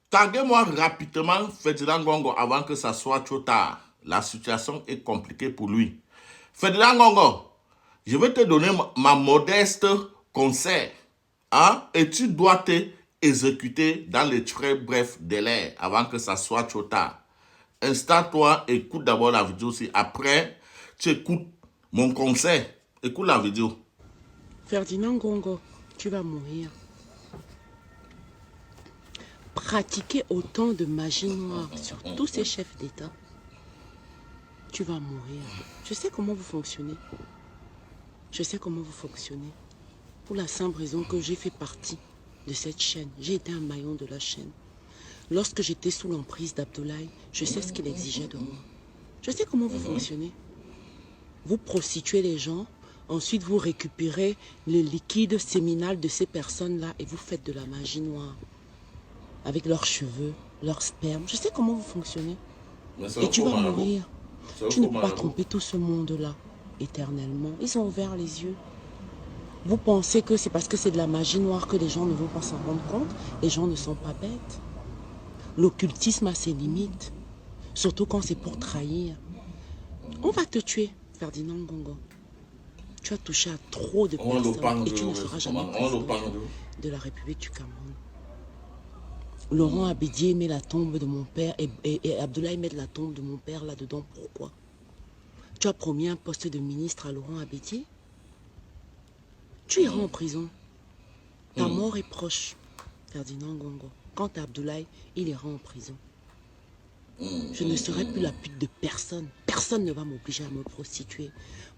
Taguez-moi rapidement Ferdinand Ngongo avant que ça soit trop tard. La situation est compliquée pour lui. Ferdinand Ngongo, je vais te donner ma modeste conseil. Hein? Et tu dois te exécuter dans les très brefs délais avant que ça soit trop tard. Installe-toi, écoute d'abord la vidéo. Si après, tu écoutes mon conseil. Écoute la vidéo. Ferdinand Ngongo, tu vas mourir. Pratiquer autant de magie noire sur tous ces chefs d'État, tu vas mourir. Je sais comment vous fonctionnez. Je sais comment vous fonctionnez. Pour la simple raison que j'ai fait partie de cette chaîne. J'ai été un maillon de la chaîne. Lorsque j'étais sous l'emprise d'Abdoulaye, je sais ce qu'il exigeait de moi. Je sais comment vous fonctionnez. Vous prostituez les gens, ensuite vous récupérez le liquide séminal de ces personnes-là et vous faites de la magie noire. Avec leurs cheveux, leur sperme. Je sais comment vous fonctionnez. Et tu vas mourir. Tu ne peux pas tromper tout ce monde-là éternellement. Ils ont ouvert les yeux. Vous pensez que c'est parce que c'est de la magie noire que les gens ne vont pas s'en rendre compte? Les gens ne sont pas bêtes. L'occultisme a ses limites. Surtout quand c'est pour trahir. On va te tuer, Ferdinand Ngongo. Tu as touché à trop de personnes et tu ne seras jamais président de la République du Cameroun. Laurent Abédié met la tombe de mon père et Abdoulaye met la tombe de mon père là-dedans. Pourquoi? Tu as promis un poste de ministre à Laurent Abédié? Tu iras en prison. Ta mort est proche, Ferdinand Ngongo. Quant à Abdoulaye, il ira en prison. Je ne serai plus la pute de personne. Personne ne va m'obliger à me prostituer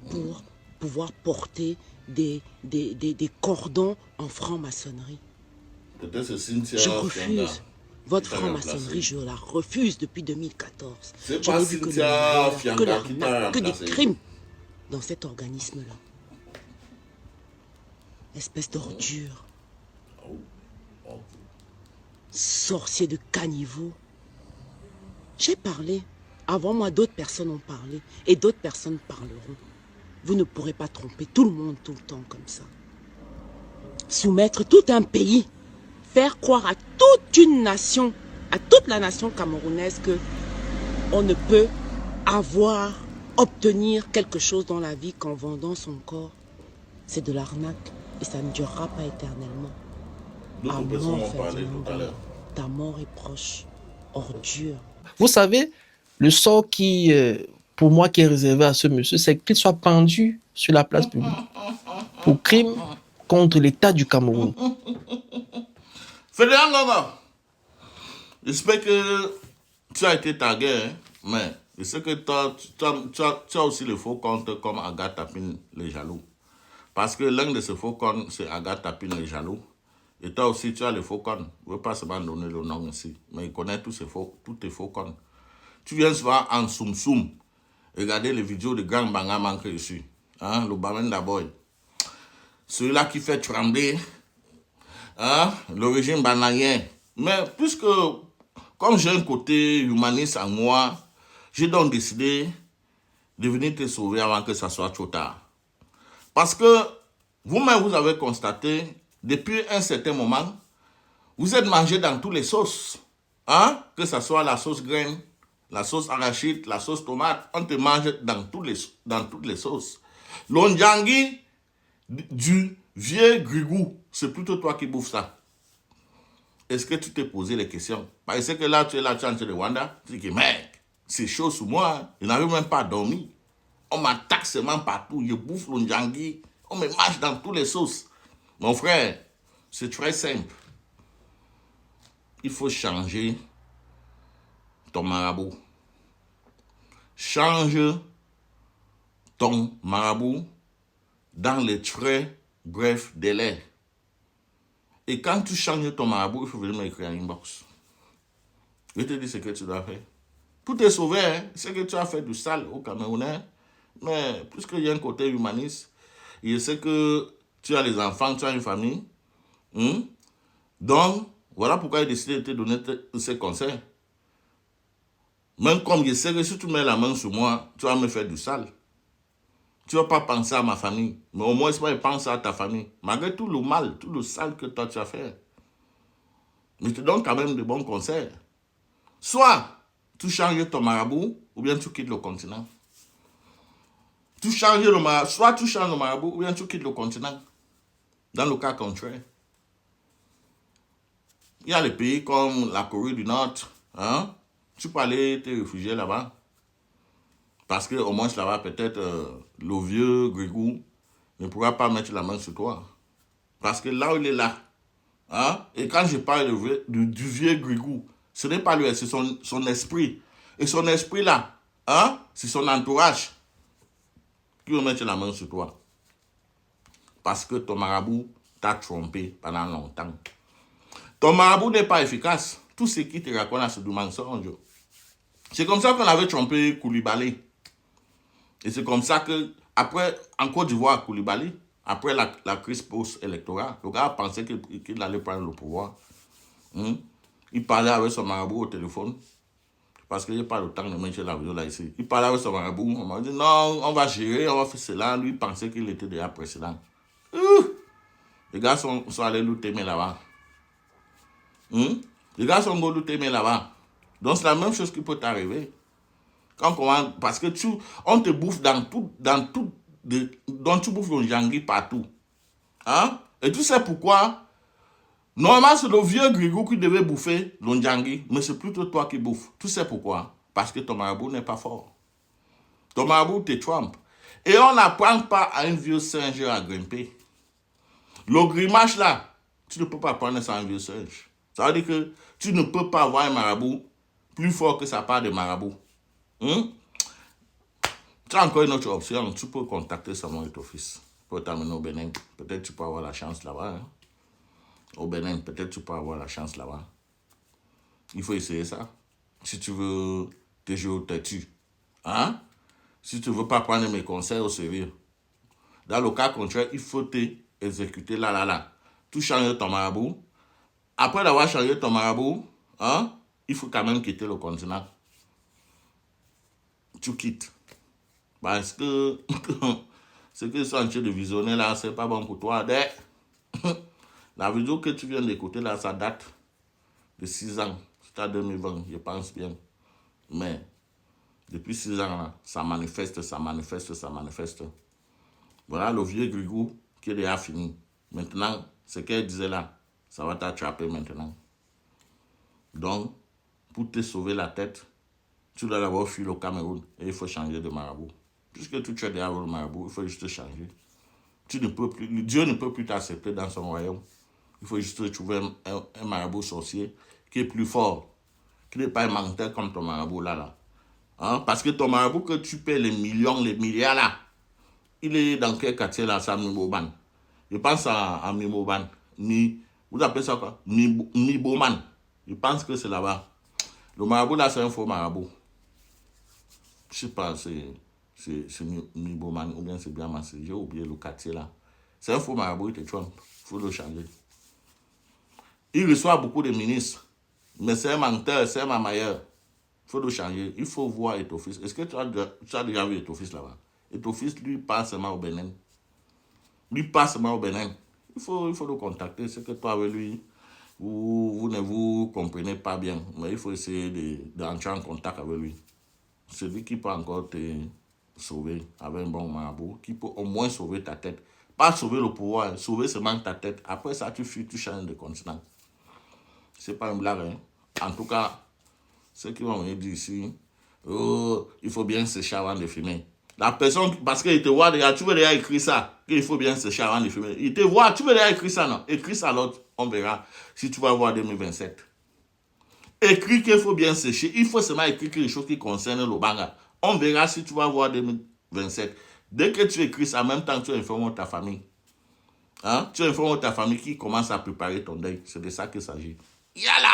pour pouvoir porter des cordons en franc-maçonnerie. Je refuse. Votre franc-maçonnerie, je la refuse depuis 2014. Je n'ai vu que l'arnaque, que des crimes dans cet organisme-là. Espèce d'ordure. Sorcier de caniveau. J'ai parlé. Avant moi, d'autres personnes ont parlé. Et d'autres personnes parleront. Vous ne pourrez pas tromper tout le monde tout le temps comme ça. Soumettre tout un pays. Faire croire à toute une nation, à toute la nation camerounaise que on ne peut obtenir quelque chose dans la vie qu'en vendant son corps. C'est de l'arnaque et ça ne durera pas éternellement. D'autres personnes ont parlé tout à l'heure. Ta mort est proche. Ordure. Vous savez, le sort qui, pour moi, qui est réservé à ce monsieur, c'est qu'il soit pendu sur la place publique pour crime contre l'État du Cameroun. Ferdinand Ngongo, j'espère que tu as été tagué, hein, mais je sais que tu as aussi le faux compte comme Agathe Tapine les jaloux. Parce que l'un de ces faux comptes, c'est Agathe Tapine les jaloux. Et toi aussi, tu as le faux compte. Je ne veux pas seulement donner le nom ici, mais il connaît tous tes faux comptes. Tu viens souvent en soum-soum, regarder les vidéos de Gang Banga manqué ici. Hein, le Bamenda Boy. Celui-là qui fait trembler le régime bananien. Mais puisque, comme j'ai un côté humaniste en moi, j'ai donc décidé de venir te sauver avant que ça soit trop tard. Parce que vous-même, vous avez constaté, depuis un certain moment, vous êtes mangé dans toutes les sauces. Hein? Que ce soit la sauce graine, la sauce arachide, la sauce tomate, on te mange dans toutes les sauces. L'onjangi du vieux grigou, c'est plutôt toi qui bouffes ça. Est-ce que tu t'es posé les questions? Parce que là, tu es là, tu es en train de Rwanda. Tu dis que, mec, c'est chaud sous moi. Hein. Je n'arrive même pas à dormir. On m'attaque seulement partout. Je bouffe l'onjangi. On me mange dans toutes les sauces. Mon frère, c'est très simple. Il faut changer ton marabout. Change ton marabout dans les très brefs délais. Et quand tu changes ton marabout, il faut venir m'écrire en inbox. Je te dis ce que tu dois faire. Pour te sauver, hein, c'est que tu as fait du sale au Camerounais. Mais puisqu'il y a un côté humaniste, je sais que tu as les enfants, tu as une famille. Donc, voilà pourquoi j'ai décidé de te donner ces conseils. Même comme je sais que si tu mets la main sur moi, tu vas me faire du sale. Tu ne vas pas penser à ma famille. Mais au moins, je pense à ta famille. Malgré tout le mal, tout le sale que toi tu as fait. Mais je te donne quand même de bons conseils. Soit tu changes ton marabout, ou bien tu quittes le continent. Soit tu changes le marabout, ou bien tu quittes le continent. Dans le cas contraire. Il y a des pays comme la Corée du Nord. Hein? Tu peux aller te réfugier là-bas. Parce qu'au moins là-bas, peut-être le vieux Grégou ne pourra pas mettre la main sur toi. Parce que là où il est là, hein? Et quand je parle du vieux Grégou, ce n'est pas lui, c'est son esprit. Et son esprit là, hein? C'est son entourage qui va mettre la main sur toi. Parce que ton marabout t'a trompé pendant longtemps. Ton marabout n'est pas efficace. Tout ce qui te raconte, c'est du mensonge. C'est comme ça qu'on avait trompé Koulibaly. Et c'est comme ça que, après, en Côte d'Ivoire, Koulibaly, après la crise post-électorale, le gars pensait qu'il allait prendre le pouvoir. Il parlait avec son marabout au téléphone. Parce qu'il n'y a pas le temps de mettre l'avion là ici. Il parlait avec son marabout. On m'a dit non, on va gérer, on va faire cela. Lui, il pensait qu'il était déjà précédent. Les gars sont allés nous t'aimer là-bas. Les gars sont allés nous t'aimer là-bas. Donc c'est la même chose qui peut t'arriver. Parce que on te bouffe donc tu bouffes le jangui partout. Hein? Et tu sais pourquoi? Normalement, c'est le vieux Grigou qui devait bouffer le jangui, mais c'est plutôt toi qui bouffes. Tu sais pourquoi? Parce que ton marabout n'est pas fort. Ton marabout te trompe. Et on n'apprend pas à un vieux singe à grimper. Le grimace là, tu ne peux pas prendre ça à un vieux singe. Ça veut dire que tu ne peux pas avoir un marabout plus fort que sa part de marabout. Tu as encore une autre option, tu peux contacter Samuel Eto'o-Fils pour t'amener au Bénin. Peut-être tu peux avoir la chance là-bas. Hein? Au Bénin, peut-être tu peux avoir la chance là-bas. Il faut essayer ça. Si tu veux te jouer au têtu. Hein? Si tu ne veux pas prendre mes conseils au sérieux. Dans le cas contraire, il faut t'exécuter là. Tu changes ton marabout. Après d'avoir changé ton marabout, hein, il faut quand même quitter le continent. Tu quittes. Parce que ce que je suis en train de visionner là, c'est pas bon pour toi. La vidéo que tu viens d'écouter là, ça date de 6 ans. C'était en 2020, je pense bien. Mais depuis 6 ans là, ça manifeste. Voilà le vieux Grigou qui est déjà fini. Maintenant, ce qu'elle disait là, ça va t'attraper maintenant. Donc, pour te sauver la tête, tu dois d'abord fuir le Cameroun et il faut changer de marabout. Puisque tu es déjà le marabout, il faut juste changer. Dieu ne peut plus t'accepter dans son royaume. Il faut juste trouver un marabout sorcier qui est plus fort, qui n'est pas un menteur comme ton marabout là. Hein? Parce que ton marabout que tu paies les millions, les milliards là, il est dans quel quartier là, ça, Mimoban. Je pense à Mimoban. Vous appelez ça quoi? Miboman. Je pense que c'est là-bas. Le marabout là, c'est un faux marabout. Je sais pas, c'est Miboman ou bien c'est bien massé. J'ai oublié le quartier là. C'est un faux marabout, il te trompe. Il faut le changer. Il reçoit beaucoup de ministres. Mais c'est un menteur, c'est un mamailleur. Il faut le changer. Il faut voir Eto'o-Fils. Est-ce que tu as déjà vu Eto'o-Fils là-bas? Eto'o-Fils, lui, passe seulement au Bénin. Il faut le contacter. C'est que toi avec lui, vous ne vous comprenez pas bien. Mais il faut essayer d'entrer en contact avec lui. C'est lui qui peut encore te sauver avec un bon marabout, qui peut au moins sauver ta tête. Pas sauver le pouvoir, sauver seulement ta tête. Après ça, tu fuis, tu changes de continent. C'est pas une blague. Hein? En tout cas, ceux qui vont venir dire ici, oh, il faut bien sécher avant de fumer. La personne, parce qu'il te voit déjà, tu veux déjà écrire ça, qu'il faut bien sécher avant de fumer. Il te voit, tu veux déjà écrire ça, non? Écris ça l'autre, on verra si tu vas voir 2027. Écris qu'il faut bien sécher. Il faut seulement écrire quelque chose qui concerne le banga. On verra si tu vas voir 2027. Dès que tu écris ça, en même temps, tu informes ta famille. Hein? Tu informes ta famille qui commence à préparer ton deuil. C'est de ça qu'il s'agit. Yala!